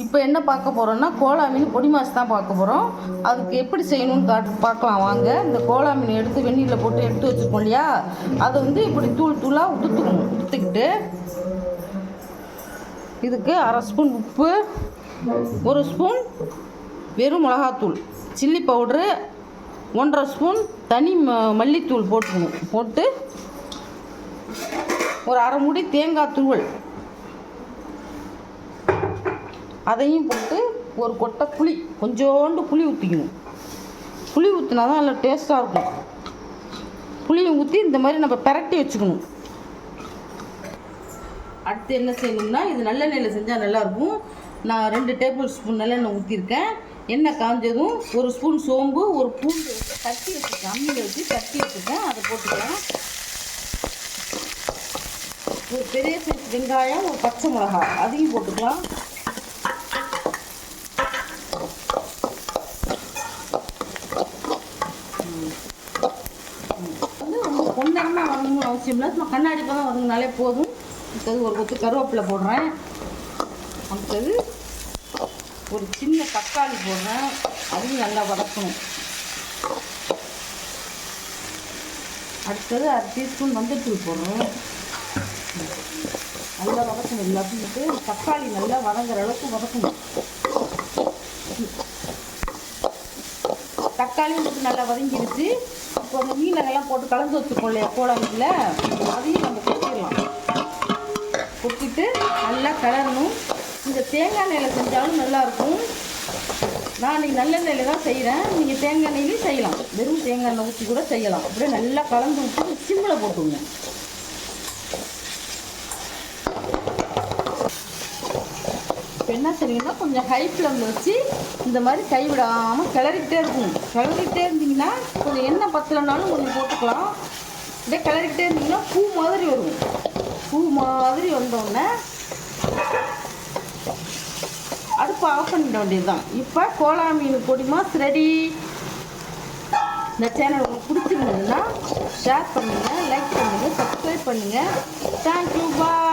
இப்போ என்ன பார்க்க போகிறோம்னா கோலா மீன் பொடி மாஸ் தான் பார்க்க போகிறோம். அதுக்கு எப்படி செய்யணும்னு பார்க்கலாம் வாங்க. இந்த கோலா மீன் எடுத்து வெந்நீரில் போட்டு எடுத்து வச்சுருக்கோம் இல்லையா, அதை வந்து இப்படி தூள் தூளாக உதுத்துக்கிட்டு இதுக்கு 1/2 ஸ்பூன் உப்பு, 1 ஸ்பூன் வெறும் மிளகாத்தூள், சில்லி பவுட்ரு 1/2 ஸ்பூன் தனி மல்லித்தூள் போட்டு ஒரு 1/2 மூடி தேங்காய் துருவல் அதையும் போட்டு ஒரு கொட்டை புளி, கொஞ்சோண்டு புளி ஊற்றிக்கணும். புளி ஊற்றினா தான் நல்லா டேஸ்ட்டாக இருக்கும். புளியை ஊற்றி இந்த மாதிரி நம்ம பிரட்டி வச்சுக்கணும். அடுத்து என்ன செய்யணும்னா, இது நல்லெண்ணெயில் செஞ்சால் நல்லாயிருக்கும். நான் 2 டேபிள் ஸ்பூன் நல்லெண்ணெய் ஊற்றிருக்கேன். எண்ணெய் காஞ்சதும் 1 ஸ்பூன் சோம்பு, 1 பூண்டு தட்டி வச்சுருக்கேன், அம்மியில் வச்சு தட்டி வச்சுருக்கேன், அதை போட்டுக்கலாம். ஒரு பெரிய சைஸ் வெங்காயம், ஒரு பச்சை மிளகாய் அதையும் போட்டுக்கலாம். பொன்னரமாக வதங்கணும்னு அவசியம் இல்லை, நம்ம கண்ணாடி பதம் வதங்கினாலே போதும். அடுத்தது ஒரு கொத்து கருவேப்பிலை போடுறேன். அடுத்தது ஒரு சின்ன தக்காளி போடுறேன், அதையும் நல்லா வதக்கணும். அடுத்தது 1/2 டீஸ்பூன் மஞ்சள்தூள் போடுறோம், நல்லா வதக்கணும். எல்லாத்தையும் தக்காளி நல்லா வதங்குற அளவுக்கு வதக்கணும். தக்காளியும் போட்டு நல்லா வதங்கிடுச்சு. இப்போ அந்த மீனெல்லாம் போட்டு கலந்து வச்சுருக்கோம் இல்லையா கோலா மீனில், அதையும் நம்ம கொட்டிடலாம். கொட்டிட்டு நல்லா கிளறணும். இந்த தேங்காய் எண்ணெயில் செஞ்சாலும் நல்லாயிருக்கும். நான் இன்றைக்கி நல்லெண்ணெயில் தான் செய்கிறேன். நீங்கள் தேங்காய் எண்ணெயிலையும் செய்யலாம், வெறும் தேங்காய் எண்ணெய் ஊற்றி கூட செய்யலாம். அப்படியே நல்லா கலந்து விட்டு சிம்மில் போட்டுங்க. இப்போ என்ன செய்வீங்கன்னா, கொஞ்சம் ஹை ஃப்ளேமில் வச்சு இந்த மாதிரி கைவிடாமல் கிளறிக்கிட்டே இருக்கணும். கிளறிக்கிட்டே இருந்தீங்கன்னா கொஞ்சம் எண்ணெய் பத்தலைனாலும் கொஞ்சம் போட்டுக்கலாம். அப்படியே கிளறிக்கிட்டே இருந்தீங்கன்னா பூ மாதிரி வரும். பூ மாதிரி வந்தோடனே அடுப்பை ஆஃப் பண்ணிட வேண்டியது தான். இப்போ கோலா மீன் பொடி மாஸ் ரெடி. இந்த சேனல் உங்களுக்கு பிடிச்சிருந்ததுன்னா ஷேர் பண்ணுங்கள், லைக் பண்ணுங்கள், சப்ஸ்கிரைப் பண்ணுங்கள். தேங்க்யூ, பாய்.